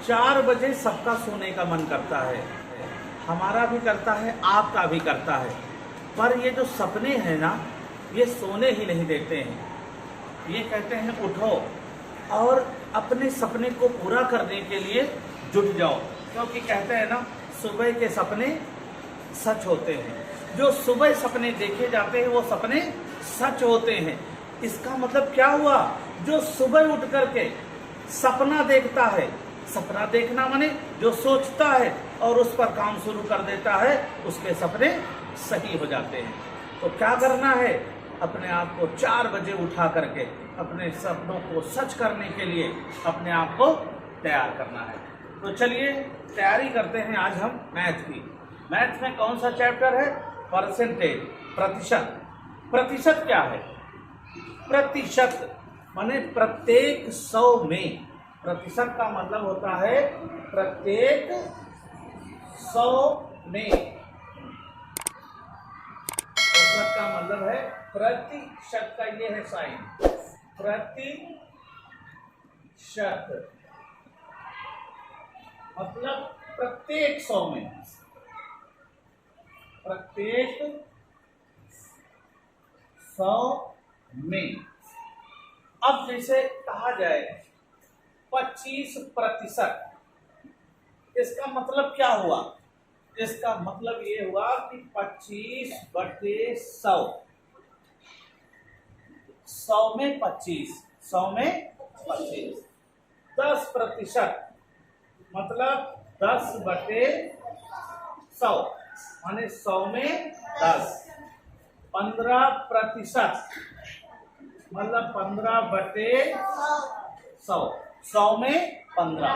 4 बजे सबका सोने का मन करता है, हमारा भी करता है, आपका भी करता है। पर ये जो सपने हैं ना, ये सोने ही नहीं देते हैं। ये कहते हैं उठो और अपने सपने को पूरा करने के लिए जुट जाओ, क्योंकि कहते हैं ना, सुबह के सपने सच होते हैं। जो सुबह सपने देखे जाते हैं वो सपने सच होते हैं। इसका मतलब क्या हुआ? जो सुबह उठ करके सपना देखता है, सपना देखना माने जो सोचता है और उस पर काम शुरू कर देता है, उसके सपने सही हो जाते हैं। तो क्या करना है? अपने आप को 4 बजे उठा करके अपने सपनों को सच करने के लिए अपने आप को तैयार करना है। तो चलिए तैयारी करते हैं आज हम मैथ की। मैथ में कौन सा चैप्टर है? परसेंटेज, प्रतिशत। प्रतिशत क्या है? प्रतिशत माने प्रत्येक 100 में। प्रतिशत का मतलब होता है प्रत्येक 100 में। प्रतिशत का मतलब है प्रतिशत का, ये है साइन, प्रतिशत मतलब प्रत्येक 100 में, प्रत्येक 100 में। अब जैसे कहा जाए 25%, इसका मतलब क्या हुआ? इसका मतलब ये हुआ कि 25/100, 100 में 25, 100 में 25। 10% मतलब 10/100 माने 100 में 10। 15% मतलब 15/100, 100 में 15।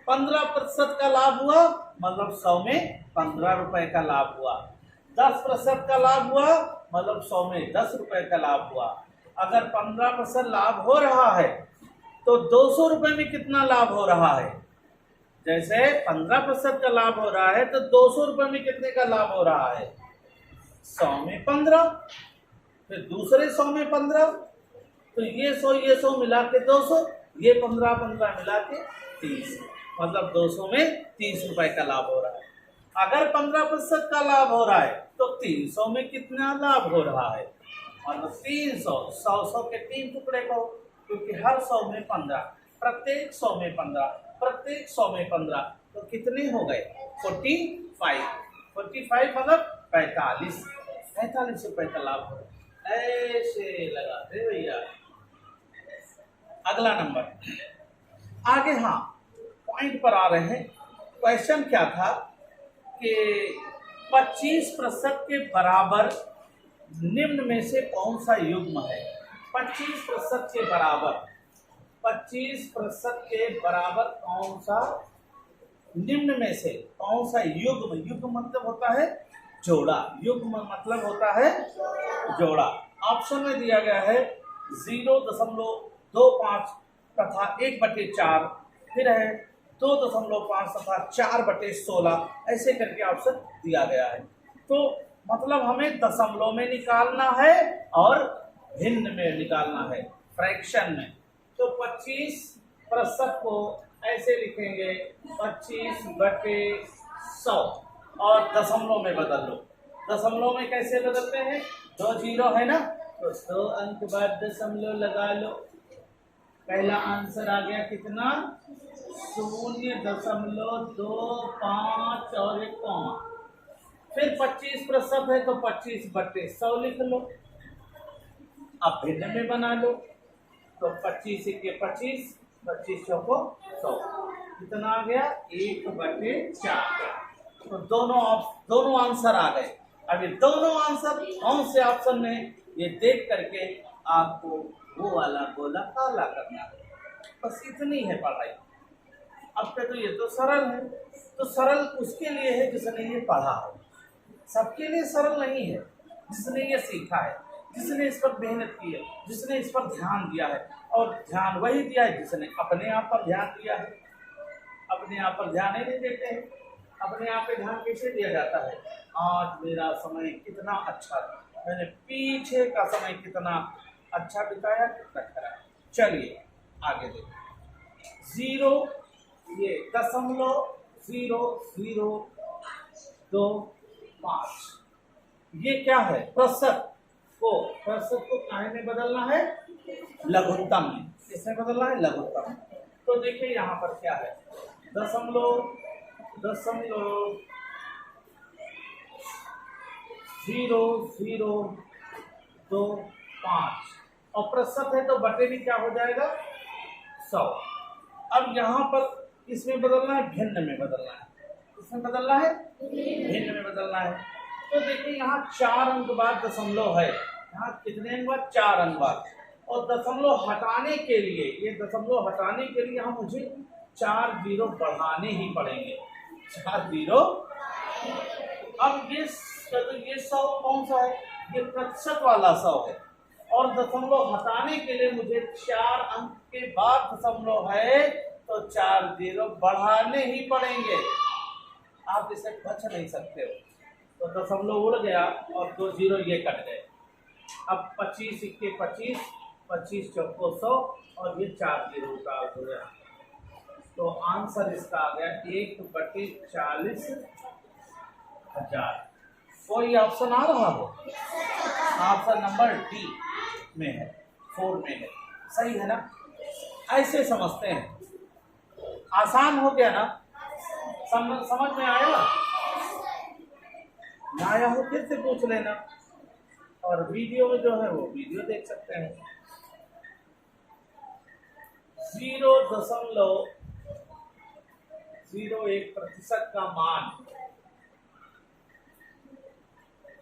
15% का लाभ हुआ मतलब 100 में 15 रुपए का लाभ हुआ। 10% का लाभ हुआ मतलब 100 में 10 रुपए का लाभ हुआ। अगर 15% लाभ हो रहा है तो 200 रुपए में कितना लाभ हो रहा है? जैसे 15% का लाभ हो रहा है तो 200 रुपए में कितने का लाभ हो रहा है? 100 में 15, फिर दूसरे 100 में 15, तो ये 100 मिला के 200, ये 15 मिला के 30, मतलब 200 में 30 रुपए का लाभ हो रहा है। अगर 15% का लाभ हो रहा है तो 300 में कितना लाभ हो रहा है? मतलब 300, 100 के 3 टुकड़े को, क्योंकि हर 100 में 15, प्रत्येक 100 में 15, प्रत्येक 100 में 15, तो कितने हो गए? 45। 45 मतलब 45 रुपए का लाभ हो रहा है। ऐसे लगाते भैया। अगला नंबर आगे, हाँ पॉइंट पर आ रहे हैं। क्वेश्चन क्या था कि 25% के बराबर निम्न में से कौन सा युग्म है? 25% के बराबर, 25% के बराबर कौन सा निम्न में से कौन सा युग्म? युग्म मतलब होता है जोड़ा, युग्म मतलब होता है जोड़ा। ऑप्शन में दिया गया है 0.25 तथा 1/4, फिर है 2.5 तथा 4/16, ऐसे करके ऑप्शन दिया गया है। तो मतलब हमें दशमलव में निकालना है और भिन्न में निकालना है, फ्रैक्शन में। तो 25% को ऐसे लिखेंगे 25/100 और दशमलव में बदल लो। दशमलव में कैसे बदलते हैं? 2 जीरो है ना, तो 2 अंक बाद दशमलव लगा लो। पहला आंसर आ गया कितना? 0.25 और एक कॉमा। फिर 25% है तो 25/100 लिख लो। अब भिन्न में बना लो, तो 25 के 25, 25 को 100, कितना आ गया? 1/4। तो दोनों आंसर आ गए। अभी दोनों आंसर कौन से ऑप्शन में, ये देख करके आपको वो वाला गोला काला करना है। बस इतनी है पढ़ाई। अब तक तो ये तो सरल है, तो सरल उसके लिए है जिसने ये पढ़ा हो। सबके लिए सरल नहीं है। जिसने ये सीखा है, जिसने इस पर मेहनत की है, जिसने इस पर ध्यान दिया है, और ध्यान वही दिया है जिसने अपने आप पर ध्यान दिया है। अपने आप पर ध्यान ही नहीं देते हैं। अपने आप पे ध्यान कैसे दिया जाता है? आज मेरा समय कितना अच्छा था, मैंने पीछे का समय कितना अच्छा बिताया, कितना खराब। चलिए आगे देखिए। 0 ये 0.0025, ये क्या है, प्रतिशत को काहे में बदलना है, लघुत्तम में। किसमें बदलना है, लघुत्तम। तो देखिए यहाँ पर क्या है, दशमलव 0025 और प्रतिशत है तो बटे भी क्या हो जाएगा, 100। अब यहाँ पर इसमें बदलना है, भिन्न में बदलना है। इसमें बदलना है, भिन्न में बदलना है। तो देखिए यहाँ 4 अंक बाद दशमलव है, यहाँ कितने अंक बाद, 4 अंक बाद। और दशमलव हटाने के लिए, ये दशमलव हटाने के लिए हम मुझे 4 जीरो बढ़ाने ही पड़ेंगे, 4 जीरो। अब ये 100 कौन सा है, ये प्रतिशत वाला 100 है, और दशमलव हटाने के लिए मुझे 4 अंक के बाद दशमलव है तो 4 जीरो बढ़ाने ही पड़ेंगे, आप इसे बच नहीं सकते हो। तो दशमलव उड़ गया और 2 जीरो ये कट गए। अब 25 इक्के 25, 25 चौको 100 और ये 4 जीरो का हो गया। तो आंसर इसका आ गया 1/40,000। कोई ऑप्शन आ रहा हो, ऑप्शन नंबर डी में है, 4 में है, सही है ना। ऐसे समझते हैं, आसान हो गया ना, समझ में आया ना, आया हो फिर से पूछ लेना, और वीडियो में जो है वो वीडियो देख सकते हैं। 0.01% का मान,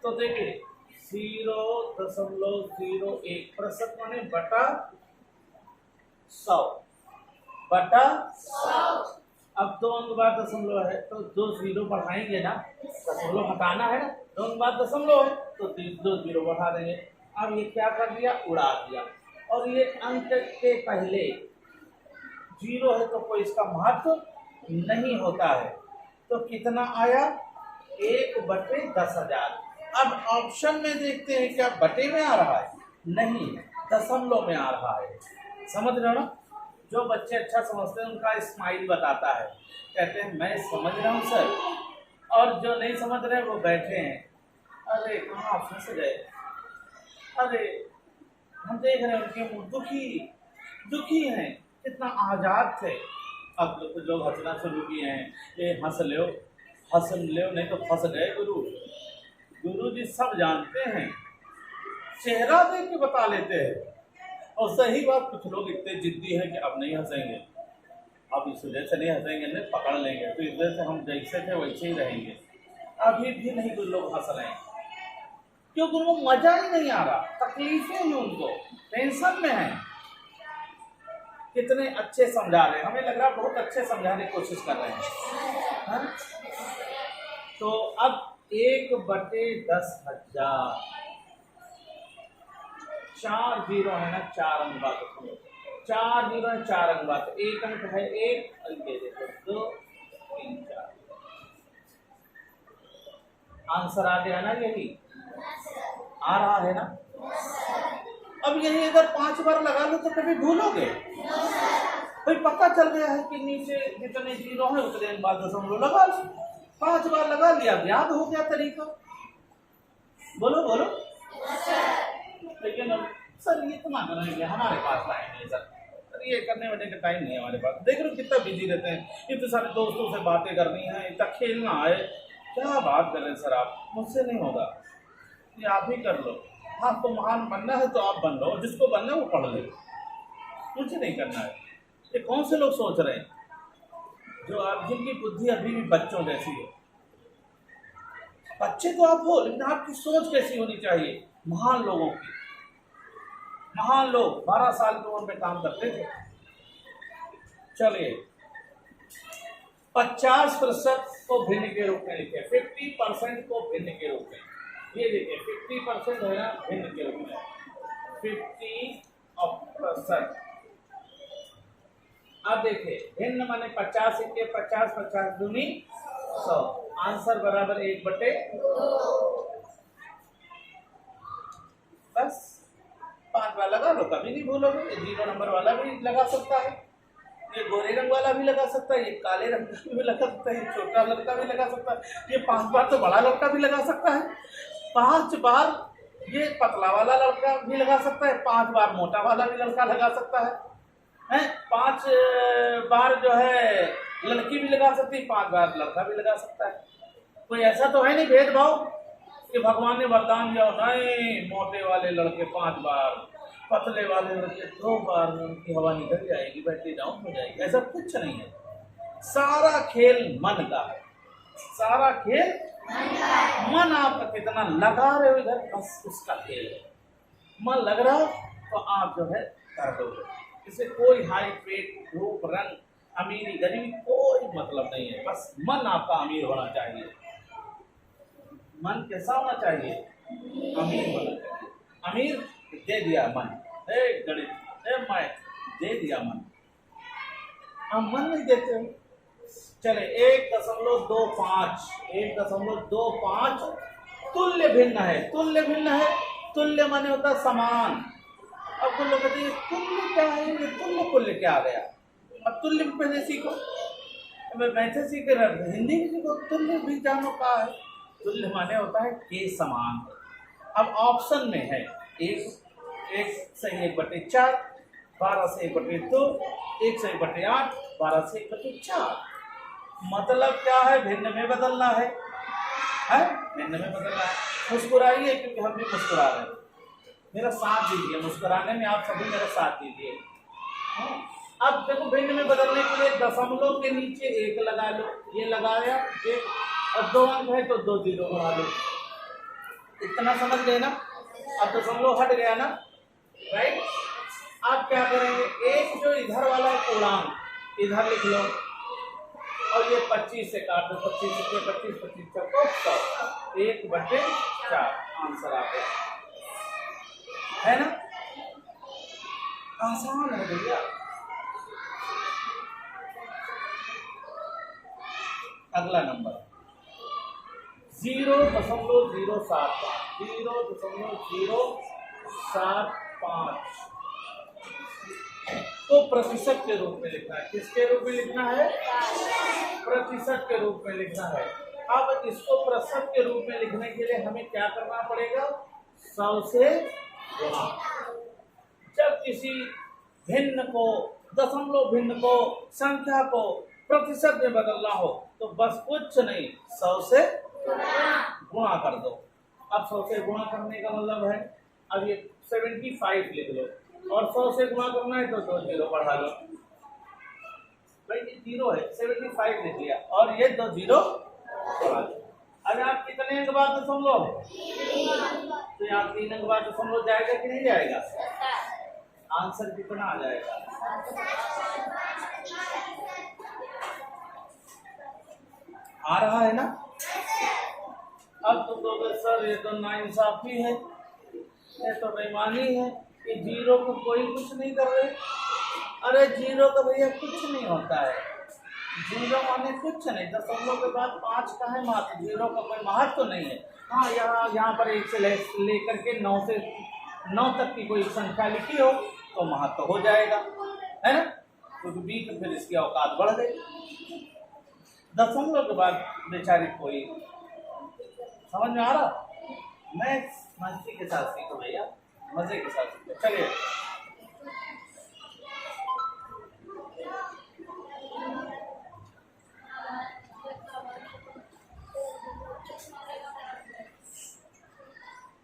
तो देखिए 0.01% माने बटा 100, बटा 100। अब 2 अंक बाद दशमलव है तो 2 जीरो बढ़ाएंगे ना, दशमलव हटाना है ना, 2 अंक बाद दशमलव है तो 2 जीरो बढ़ा देंगे। अब ये क्या कर दिया, उड़ा दिया, और ये अंक के पहले जीरो है तो कोई इसका महत्व नहीं होता है। तो कितना आया, 1/10,000। अब ऑप्शन में देखते हैं क्या बटे में आ रहा है, नहीं, दशमलव में आ रहा है। समझ रहे हो ना, जो बच्चे अच्छा समझते हैं उनका स्माइल बताता है, कहते हैं मैं समझ रहा हूँ सर, और जो नहीं समझ रहे वो बैठे हैं, अरे कहाँ फंस गए, अरे हम देख रहे हैं उनके मुंह दुखी हैं, कितना आजाद थे। अब लोग हंसना शुरू किए हैं, ये हंस लो नहीं तो फंस गए गुरु जी सब जानते हैं, चेहरा देख के बता लेते हैं। और सही बात, कुछ लोग इतने जिद्दी हैं कि अब नहीं हंसेंगे, अब इस वजह से नहीं हंसेंगे, नहीं पकड़ लेंगे, तो इस वजह से हम जैसे थे वैसे ही रहेंगे। अभी भी नहीं कुछ लोग हंस रहे हैं, क्योंकि उनको मजा ही नहीं आ रहा, तकलीफें हैं उनको, टेंशन में है। कितने अच्छे समझा रहे हैं, हमें लग रहा बहुत अच्छे समझाने की कोशिश कर रहे हैं, हाँ? तो अब 1/10,000, 4 जीरो है ना, 4 अंक बात, 4 जीरो है, 4 अंक बात, 1 अंक है, 1 अंक देखो 2 3 4, आंसर आ गया ना, यही आ रहा है ना। अब यही अगर 5 बार लगा लो तो कभी भूलोगे, भाई पता चल गया है कि नीचे जितने जीरो है उतने बाद दशमलव लगा लो, 5 बार लगा लिया, याद हो गया तरीका। बोलो लेकिन सर ये इतना करेंगे, हमारे पास टाइम नहीं सर, ये करने वाले का टाइम नहीं है हमारे पास। देख रहे हो कितना बिजी रहते हैं, इतने सारे दोस्तों से बातें करनी है, इतना खेलना है, क्या बात कर रहे हैं सर आप, मुझसे नहीं होगा, ये आप ही कर लो। आपको महान बनना है तो आप बन लो, जिसको बनना है वो पढ़ ले, मुझे नहीं करना है। ये कौन से लोग सोच रहे हैं जो आप, जिनकी बुद्धि अभी भी बच्चों जैसी है। बच्चे तो आप हो, लेकिन आपकी सोच कैसी होनी चाहिए, महान लोगों की। महान लोग 12 साल की उम्र में काम करते थे। चलिए 50% को भिन्न के रूप में लिखे, 50% को भिन्न के रूप में, ये देखिए 50% है ना, भिन्न के रूप में 50%। अब देखिए भिन्न माने 50 के 50, 50 दूनी 100, आंसर बराबर 1/2। बस 5 बार लगा लो, कभी नहीं भूलोगे। 0 नंबर वाला भी लगा सकता है, ये गोरे रंग वाला भी लगा सकता है, ये काले रंग का भी लगा सकता है, ये छोटा लड़का भी लगा सकता है, ये 5 बार तो बड़ा लड़का भी लगा सकता है, 5 बार ये पतला वाला लड़का भी लगा सकता है, 5 बार मोटा वाला भी लड़का लगा सकता है, 5 बार जो है लड़की भी लगा सकती है, 5 बार लड़का भी लगा सकता है। कोई ऐसा तो है नहीं भेदभाव कि भगवान ने वरदान दिया नहीं मोटे वाले लड़के 5 बार, पतले वाले लड़के 2 बार में उनकी हवा निकल जाएगी, बैटरी डाउन हो जाएगी, ऐसा कुछ नहीं है। सारा खेल मन का है, सारा खेल मन आपका कितना लगा रहे हो इधर, बस उसका खेल है। मन लग रहा हो तो आप जो है कर दोगे, इसे कोई हाई पेट रूप रंग अमीरी गरीबी कोई मतलब नहीं है, बस मन आपका अमीर होना चाहिए। मन कैसा होना चाहिए? अमीर होना चाहिए। अमीर दे दिया मन, गणित मैं दे दिया मन, आप मन नहीं देते हो। चले 1.25 तुल्य भिन्न है, तुल्य भिन्न है, तुल्य माने होता है समान। अब कुछ लोग कहते हैं तुल्य क्या है, ये तुल्य कुल्य क्या आ गया, अब तुल्य पहले सीखो, मैं वैसे सीख रहा हिंदी भी सीखो, तुल्य भी जानो का है। तुल्य माने होता है के समान। अब ऑप्शन में है 1 से 1/4, 12 से 1/2, 1 से 1/8, 12 से 1/4। मतलब क्या है? भिन्न में बदलना है, भिन्न में बदलना है। मुस्कुराइए क्योंकि हम भी मुस्कुरा रहे हैं, मेरा साथ दीजिए, मुस्कुराने में आप सभी मेरा साथ दीजिए। अब देखो भिन्न में बदलने के लिए दशमलव के नीचे 1 लगा लो, ये लगाया 1, और 2 अंक है तो 2 0 बढ़ा लो, इतना समझ गए ना। अब दशमलव हट गया ना, राइट। आप क्या करेंगे, एक जो इधर वाला पूर्णांक इधर लिख लो, और ये 25 से काट दो, 25 से 25, 25 चौको 100, 1/4 आंसर आ गया, है ना। आसान है भैया। अगला नंबर 0.075, 0.075 तो प्रतिशत के रूप में लिखना है। किसके रूप में लिखना है? प्रतिशत के रूप में लिखना है। अब इसको प्रतिशत के रूप में लिखने के लिए हमें क्या करना पड़ेगा? 100 से गुणा। जब किसी भिन्न को, दशमलव भिन्न को, संख्या को प्रतिशत में बदलना हो तो बस कुछ नहीं, 100 से गुणा कर दो। अब 100 से गुणा करने का मतलब है, अब ये 75 लिख लो, और 100 से गुणा करना है तो 2 0 बढ़ा लो, भाई ये 0 है, 75 लिख लिया, और ये 2 0 बढ़ा लो। अब आप कितने अंक बाद दशमलव, तो यहाँ 3 अंक बाद दशमलव जाएगा कि नहीं जाएगा? आंसर कितना आ जाएगा? आ रहा है ना। अब तुम लोग सर ये तो नाइंसाफी है, ये तो बेईमानी है कि 0 को कोई कुछ नहीं कर रहे। अरे 0 का भैया कुछ नहीं होता है, 0 माने कुछ नहीं, दशमलव के बाद 5 का है महत्व, 0 का कोई महत्व तो नहीं है। हाँ, यहाँ पर 1 से लेकर के 9 से 9 तक की कोई संख्या लिखी हो तो महत्व हो जाएगा, है ना, क्योंकि 20 तो फिर इसकी औकात बढ़ गई। दशमलव के बाद बेचारी कोई, समझ में आ रहा? मैं मस्ती के साथ सीखो भैया, मजे के साथ सीखो। चलिए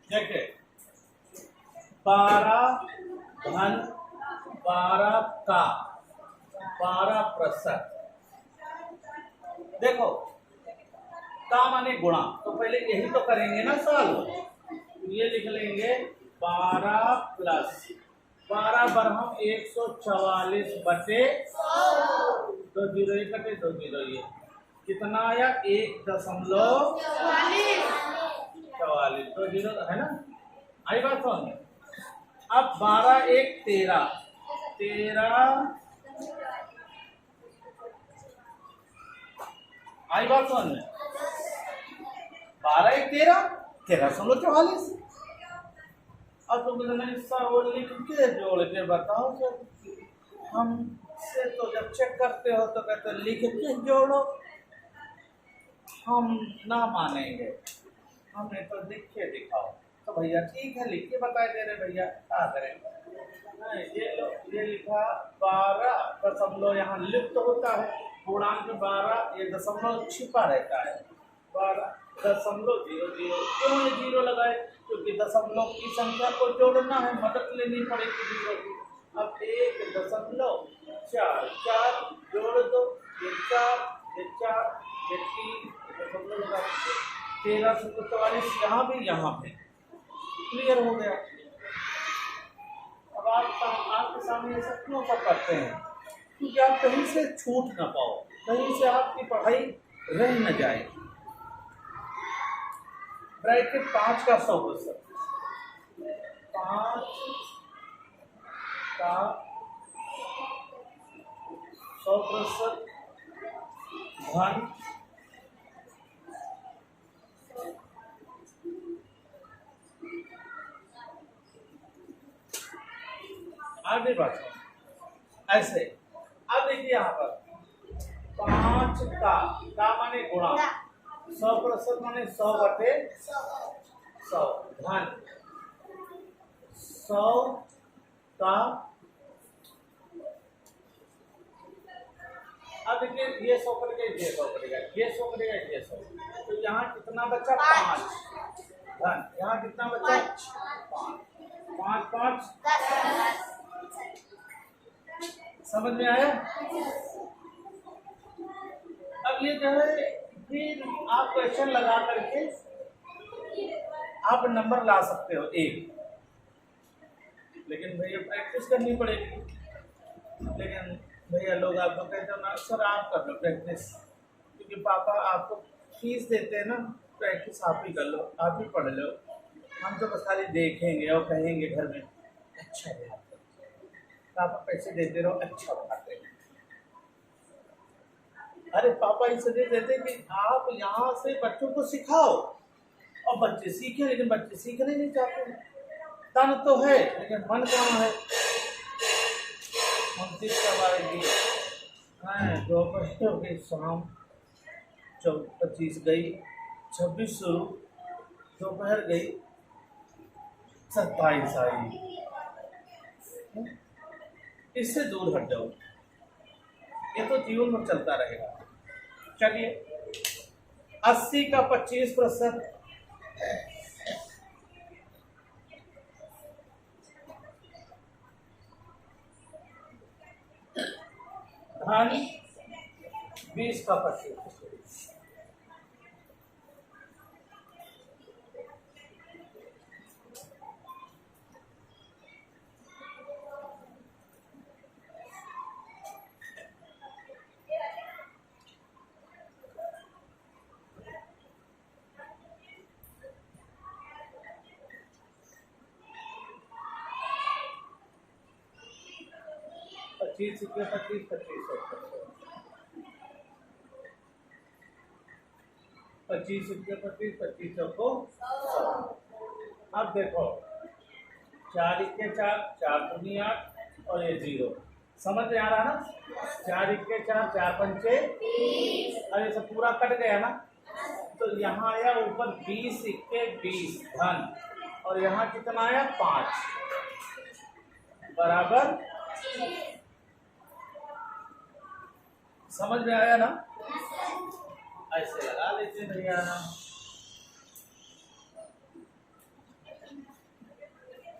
देखिए, 12 धन 12 का 12%। देखो का माने गुणा, तो पहले यही तो करेंगे ना साल, ये लिख लेंगे 12 प्लस 12 बरहम 144 बटे 2 0 1 कटे 2 0, ये कितना आया? 1.44, 2 0 है ना। आई बात समझ में? अब 12 1 13, 13 आई बात समझ में? 12 1 13, 13.44। अब तुम सर वो लिख के जोड़ के बताओ सर, हम ऐसे तो जब चेक करते हो तो कहते लिख के जोड़ो। हम ना मानेंगे, हमें तो लिख के दिखाओ। तो भैया ठीक है, लिख के बता दे रहे भैया, क्या करें। ये लो, ये लिखा 12 यहाँ लिप्त होता है, पूर्णांक 12, ये दशमलव छिपा रहता है 12.00। क्यों ये 0 लगाए? क्योंकि दशमलव की संख्या को जोड़ना है, मदद लेनी पड़ेगी 0 की। अब 1.44 जोड़ दो, ये 4, ये 4, ये 3 दशमलव लगा 1344 यहाँ भी, यहाँ पे क्लियर हो गया। अब आपके सामने ये सब क्यों सब करते हैं? क्योंकि आप कहीं से छूट ना पाओ, कहीं से आपकी पढ़ाई रह न जाए। ब्रैकेट 5 का 100%, 5 का 100% धन आगे बढ़ो ऐसे। अब देखिए यहाँ पर 5 का माने गुणा, 100% माने 100/100 धन 100 का। अब देखिए ये 100 कटेगा, ये 100 कटेगा, ये 100 कटेगा, ये 100। तो यहाँ कितना बचा? 5 धन, यहाँ कितना बचा? 5 5 10। समझ में आया? अब ये जो है, फिर आप क्वेश्चन लगा करके आप नंबर ला सकते हो 1, लेकिन भैया प्रैक्टिस करनी पड़ेगी। लेकिन भैया लोग आपको कहते हो ना सर आप कर लो प्रैक्टिस, क्योंकि पापा आपको फीस देते हैं ना, प्रैक्टिस आप ही कर लो, आप ही पढ़ लो। हम तो बस खाली देखेंगे और कहेंगे घर में अच्छा है, पापा पैसे देते रहो, अच्छा पढ़ाते हैं। अरे पापा इसलिए देते कि आप यहाँ से बच्चों को सिखाओ और बच्चे सीखें, लेकिन बच्चे सीखने नहीं चाहते। तन तो है लेकिन मन कहाँ है। हम कब आएगी? दोपहर की शाम 25 गई, 26 शुरू, दोपहर गई, 27 आई। इससे दूर हट जाओ, ये तो जीवन में चलता रहेगा। चलिए 80 का 25% धन 20 का 25%। ₹25 25 25 को 100। अब देखो 4 इक्के 4, 4 दूनी 8 और ये 0। समझ में आ रहा ना? 4 इक्के 4, 4 पंचे 20। अरे सब पूरा कट गया ना, तो यहाँ आया ऊपर 20 इक्के 20 धन, और यहाँ कितना आया 5 बराबर। समझ में आया ना? ऐसे लगा लेते भैया।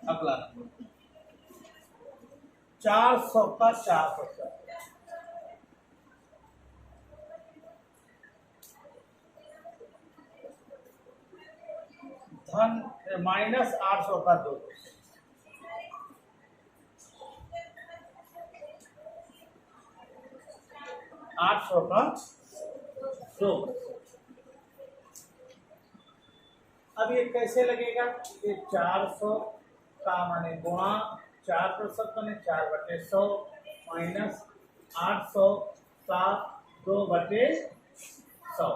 अगला 400 का 4% धन माइनस 800 का 2। 800 का 2। अब ये कैसे लगेगा? ये 400 का माने गुणा 4% माने 4/100 माइनस 800 का 2/100।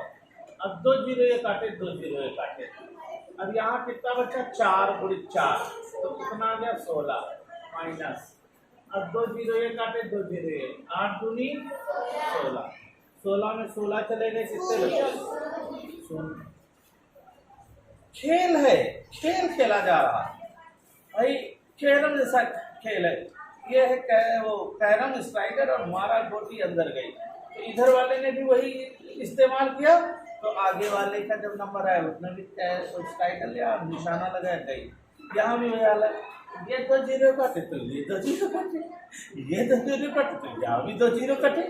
अब 2 जीरो ये काटे, 2 जीरो ये काटे। अब यहाँ कितना बचा? 4 × 4 तो कितना आ गया? 16 माइनस अब 2 जीरो ये काटे, 2 जीरो ये, 8 दूनी 16, 16 में 16 चले गए, कितने बचे? खेल है, खेल खेला जा रहा है भाई, कैरम जैसा खेल है ये है। वो कैरम स्ट्राइकर और मारा गोटी अंदर गई, तो इधर वाले ने भी वही इस्तेमाल किया, तो आगे वाले का जब नंबर आया उसने भी स्ट्राइकर लिया, निशाना लगाया, गई। यहाँ भी वही हाल है, ये 2 जीरो कटे तो ये 2 जीरो कटे, ये 2 जीरो कटे तो यहाँ भी 2 जीरो कटे।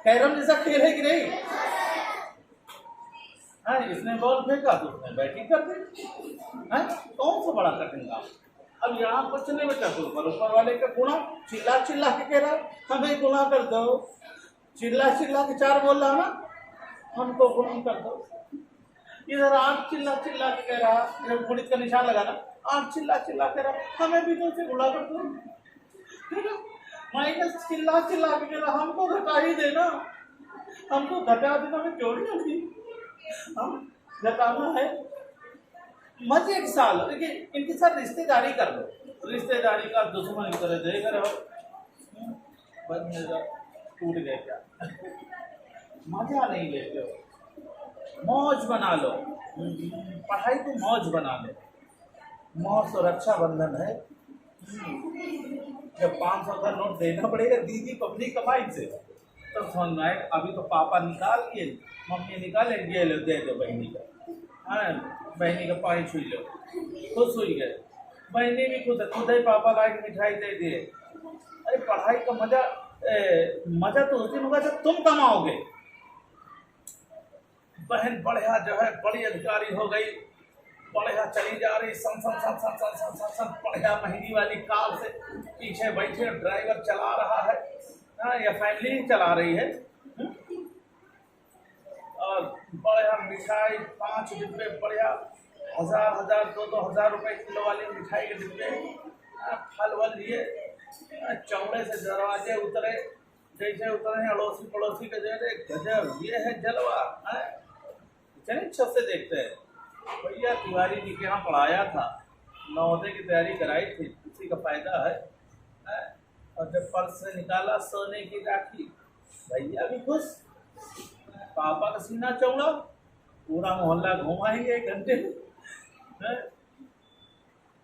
कैरम जैसा खेल है कि नहीं? हाँ, इसने बॉल फेंका तो उसने बैटिंग कर दी। हाँ, कौन सा बड़ा कठिन काम? अब यहाँ कुछ नहीं बचा, तो ऊपर वाले का गुणा चिल्ला चिल्ला के कह रहा हमें गुणा कर दो, चिल्ला चिल्ला के 4 बोल रहा ना, हमको गुणा कर दो। इधर 8 चिल्ला चिल्ला के कह रहा, इधर गुणित का निशान लगाना, 8 चिल्ला चिल्ला कह रहा हमें भी 2 से गुणा कर दो, ठीक है। माइनस चिल्ला चिल्ला के कह रहा हमको घटा ही देना, हमको घटा देना, हमें जोड़ी होगी, हम घटाना है। मजे के साल देखिए, इनके साथ रिश्तेदारी कर लो, रिश्तेदारी का दुश्मन की तरह देख रहे हो, टूट गए क्या? मजा नहीं लेते हो, मौज बना लो, पढ़ाई को मौज बना लो। मौज तो रक्षा बंधन है, जब 500 का नोट देना पड़ेगा दीदी को अपनी कमाई से, तो समझ में आएगा। अभी तो पापा निकाल लिए, मम्मी निकाले, ये लो दे दो बहनी का, हाँ बहनी का पानी छू लो, खुश हुई गए। बहनी भी खुद ही पापा ला के मिठाई दे दिए। अरे पढ़ाई का मजा तो उस दिन होगा जब तुम कमाओगे। बहन बढ़िया जो है बड़ी अधिकारी हो गई, बढ़िया चली जा रही, सन सन सन सन सन सन सन सन बढ़िया महीनी वाली कार से पीछे बैठे ड्राइवर चला रहा है, या फैमिली चला रही है, और बढ़िया मिठाई 5 डिब्बे बढ़िया 1000 2,000 रुपए किलो वाली मिठाई के डिब्बे, फल वल लिए, चौड़े से दरवाजे उतरे, जैसे उतरे अड़ोसी पड़ोसी के दे रहे, गजब ये है जलवा है। इतने छत से देखते हैं। भैया तिवारी जी के यहाँ पढ़ाया था, नवोदय की तैयारी कराई थी, उसी का फायदा है। और जब पर्स से निकाला सोने की राखी, भैया भी खुश, पापा का सीना चौड़ा, पूरा मोहल्ला घुमाएंगे 1 घंटे में।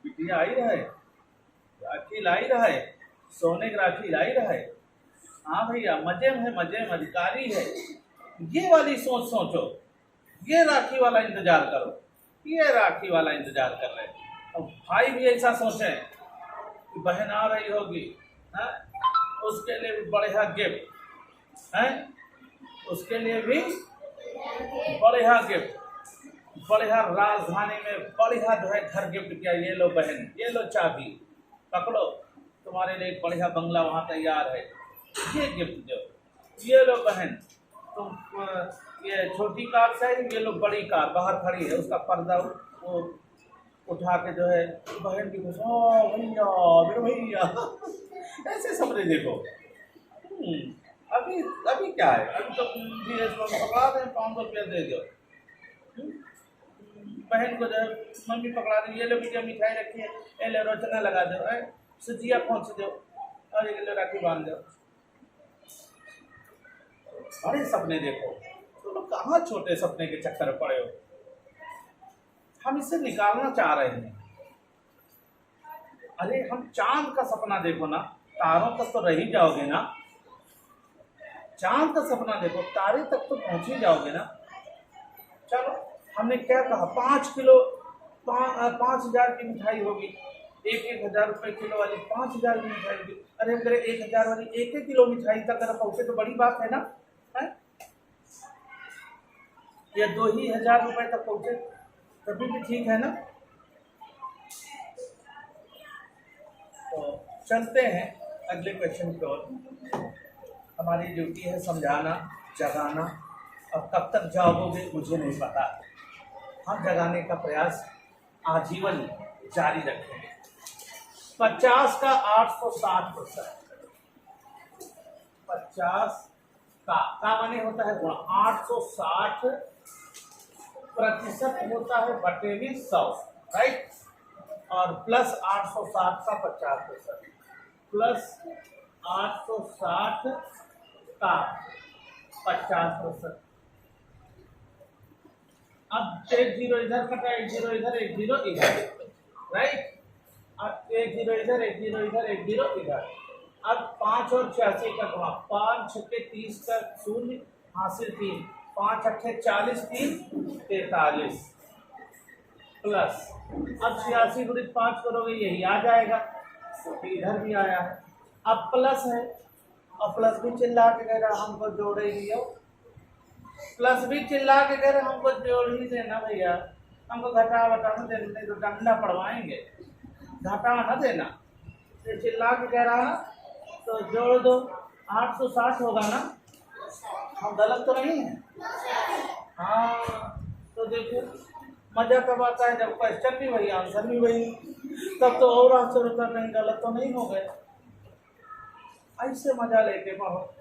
बिटिया आई रहे, राखी लाई रहे, सोने की राखी लाई रहे। हाँ भैया मजे में, मजे में अधिकारी है। ये वाली सोच सोचो, ये राखी वाला इंतजार करो, ये राखी वाला इंतजार कर रहे। और भाई भी ऐसा सोचे कि बहन आ रही होगी, है उसके लिए भी बढ़िया गिफ्ट है, उसके लिए भी बढ़िया गिफ्ट, बढ़िया राजधानी में बढ़िया जो है घर गिफ्ट किया। ये लो बहन, ये लो चाबी, पकड़ो, तुम्हारे लिए एक बढ़िया बंगला वहाँ तैयार है, ये गिफ्ट दो। ये लो बहन, तुम ये छोटी कार से, ये लो बड़ी कार बाहर खड़ी है, उसका पर्दा वो उठा के जो है बहन की खुश, भैया मेरे भैया, ऐसे सपने देखो। अभी अभी क्या है, अभी तो पकड़ा दें 500 रुपया दे दो, बहन को जो है मम्मी पकड़ा दी, ये लो भैया मिठाई रखी है, ये लो रोचना लगा दो, सुजिया पहुँच दो, और ये लो राखी बांध दो। बड़े सपने देखो, तो लोग कहाँ छोटे सपने के चक्कर में पड़े हो। हम इसे निकालना चाह रहे हैं। अरे हम चांद का सपना देखो ना, तारों तक तो रह ही जाओगे ना। चांद का सपना देखो, तारे तक तो पहुंच ही जाओगे ना। चलो हमने क्या कहा, 5 किलो 5,000 की मिठाई होगी, 1,000 रुपए किलो वाली 5,000 की मिठाई होगी। अरे अगर 1,000 वाली 1 किलो मिठाई तक अगर पहुंचे तो बड़ी बात है ना, है? या 2,000 रुपए तक पहुंचे तभी भी ठीक है ना। तो चलते हैं अगले क्वेश्चन की ओर। हमारी ड्यूटी है समझाना, जगाना। अब कब तक जागोगे मुझे नहीं पता, हम जगाने का प्रयास आजीवन जारी रखेंगे। 50 का 860%, 50 का माने होता है गुणा, 860% होता है बटे में 100, राइट, और प्लस 860 का 50%। प्लस 860 का 50%। अब एक जीरो इधर कटा, एक जीरो इधर, एक जीरो इधर, राइट। अब एक जीरो इधर, एक जीरो इधर, एक जीरो इधर। अब 5 और 86 का गुणा, 5 छक्के 30 का 0 हासिल 3, 5 अट्ठे 40, 3 43 प्लस। अब 86 गुणित 5 करोगे यही आ जाएगा, इधर भी आया है। अब प्लस है, और प्लस भी चिल्ला के कह रहा हमको जोड़े ही हो, प्लस भी चिल्ला के कह रहे हमको जोड़ ही देना भैया, हमको घटा वटा न देना, नहीं तो डंडा पड़वाएंगे, घटा न देना। तो चिल्ला के कह रहा तो जोड़ दो, 860 होगा ना, हम गलत तो नहीं है। हाँ तो देखो मजा कब आता है, जब क्वेश्चन भी वही आंसर भी वही, तब तो और आंसर होता, कहीं गलत तो नहीं हो गए। ऐसे मजा लेके पढ़ो,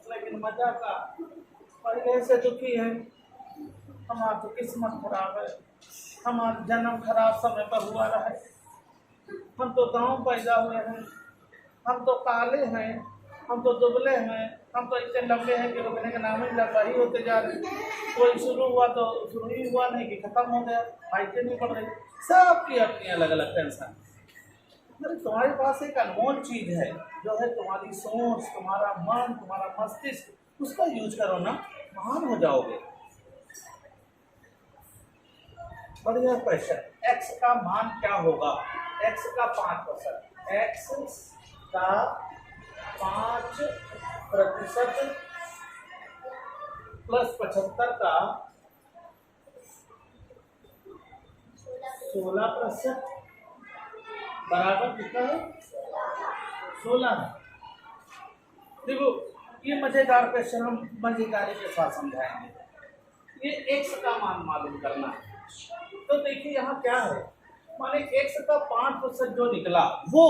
लेकिन मजा का पहले से दुखी है, हमारा तो किस्मत खराब है, हमारा जन्म खराब समय पर हुआ रहा है। हम तो गांव पैदा हुए हैं, हम तो काले हैं, हम तो दुबले हैं, हम तो इतने लंबे हैं कि रुकने का नाम ही लंबा ही होते जा रहे। कोई शुरू हुआ तो शुरू ही हुआ नहीं कि खत्म हो गया, फाइटें नहीं पड़ रही। सबकी अपनी अलग अलग टेंशन। अरे तुम्हारे पास एक अनमोल चीज है, जो है तुम्हारी सोच, तुम्हारा मन, तुम्हारा मस्तिष्क, उसका यूज करो ना, महान हो जाओगे। बढ़िया क्वेश्चन। x का मान क्या होगा? x का 5%, x का 5% प्लस 75 का 16% बराबर कितना है? 16 है। देखो ये मजेदार क्वेश्चन हम मजेदारी के साथ समझाएंगे। ये x का मान मालूम करना है। तो देखिए यहाँ क्या है, माने x का 5% जो निकला वो,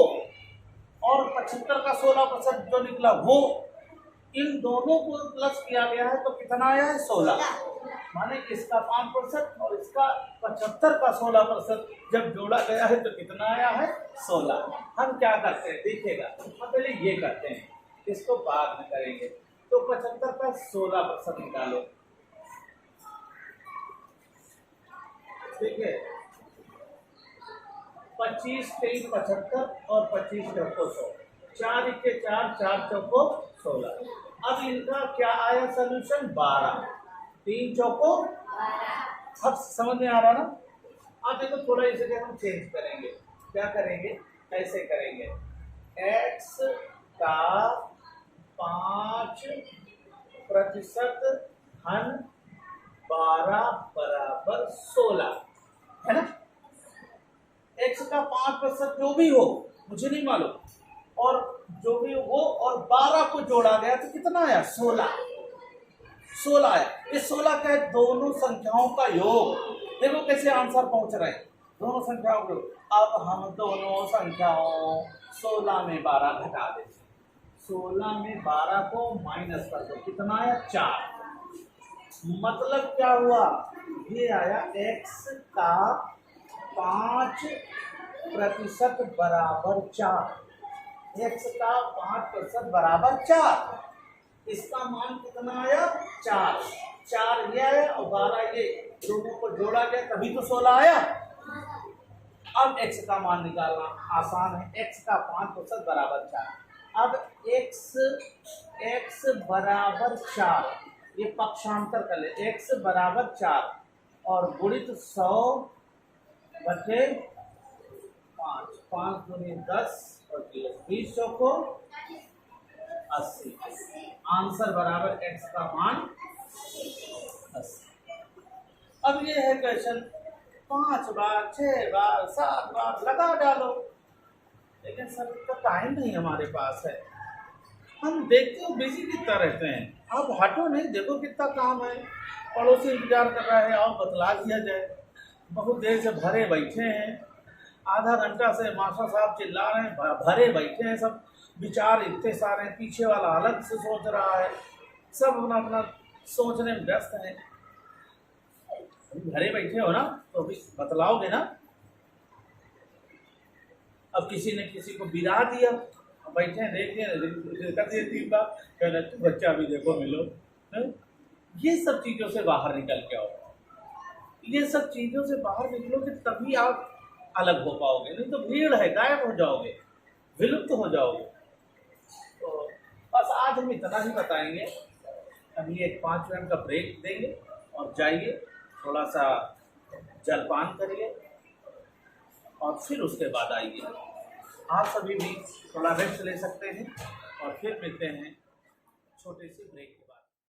और 75 का 16% जो निकला वो, इन दोनों को प्लस किया गया है तो कितना आया है? 16। माने इसका 5% और इसका 75 का 16% जब जोड़ा गया है तो कितना आया है? 16। हम क्या करते हैं देखिएगा, हम पहले ये करते हैं, इसको बाद में करेंगे। तो 75 का 16% निकालो, ठीक है। 25 3 75 और 25 चौको 100, 4 इक्के 4, 4 चौको 16। अब इनका क्या आया सोल्यूशन? 12, 3 चौको 12। अब समझ में आ रहा ना? अब देखो थोड़ा इसे हम चेंज करेंगे, क्या करेंगे? ऐसे करेंगे, x का 5% धन 12 बराबर 16 है ना। x का 5% जो भी हो मुझे नहीं मालूम, और जो भी हो और 12 को जोड़ा गया तो कितना आया? 16 आया। इस 16 का दोनों संख्याओं का योग। देखो कैसे आंसर पहुंच रहे हैं, दोनों संख्याओं को। अब हम दोनों संख्याओं 16 में 12 घटा देते, 16 में 12 को माइनस कर दो, कितना आया? 4। मतलब क्या हुआ? ये आया x का 5% बराबर 4, x का 5% बराबर 4। इसका मान कितना आया? 4। 4 ये आया और 12 ये, दोनों को जोड़ा गया तभी तो 16 आया। अब x का मान निकालना आसान है, x का 5% बराबर 4। अब x बराबर 4, ये पक्षांतर कर ले, x बराबर 4 और गुणित 100 बटे 5, 5 गुणित 10 और 20 चौको 80। आंसर बराबर x का मान 80। अब ये है क्वेश्चन, 5 बार 6 बार 7 बार लगा डालो, लेकिन सर तो टाइम नहीं हमारे पास है। हम देखते हो बिजी कितना रहते हैं। आप हटो नहीं, देखो कितना काम है, पड़ोसी इंतजार कर रहा है, आओ बतला दिया जाए। बहुत देर से भरे बैठे हैं, आधा घंटा से मास्टर साहब चिल्ला रहे हैं, भरे बैठे हैं, सब विचार इतने सारे, पीछे वाला अलग से सोच रहा है, सब अपना अपना सोचने में व्यस्त है। भरे बैठे हो ना तो भी बतलाओगे ना। अब किसी ने किसी को बिरा दिया, अब बैठे हैं देख कर दिए 3 बार, कह रहे तू बच्चा भी देखो मिलो है? ये सब चीज़ों से बाहर निकल के आओ। ये सब चीज़ों से बाहर निकलोगे तभी आप अलग हो पाओगे, नहीं तो भीड़ है, गायब हो जाओगे, विलुप्त हो जाओगे। तो बस आज हम इतना ही बताएंगे। अभी एक 5 मिनट का ब्रेक देंगे और जाइए थोड़ा सा जलपान करिए और फिर उसके बाद आइए। आप सभी भी थोड़ा रेस्ट ले सकते हैं और फिर मिलते हैं छोटे से ब्रेक के बाद।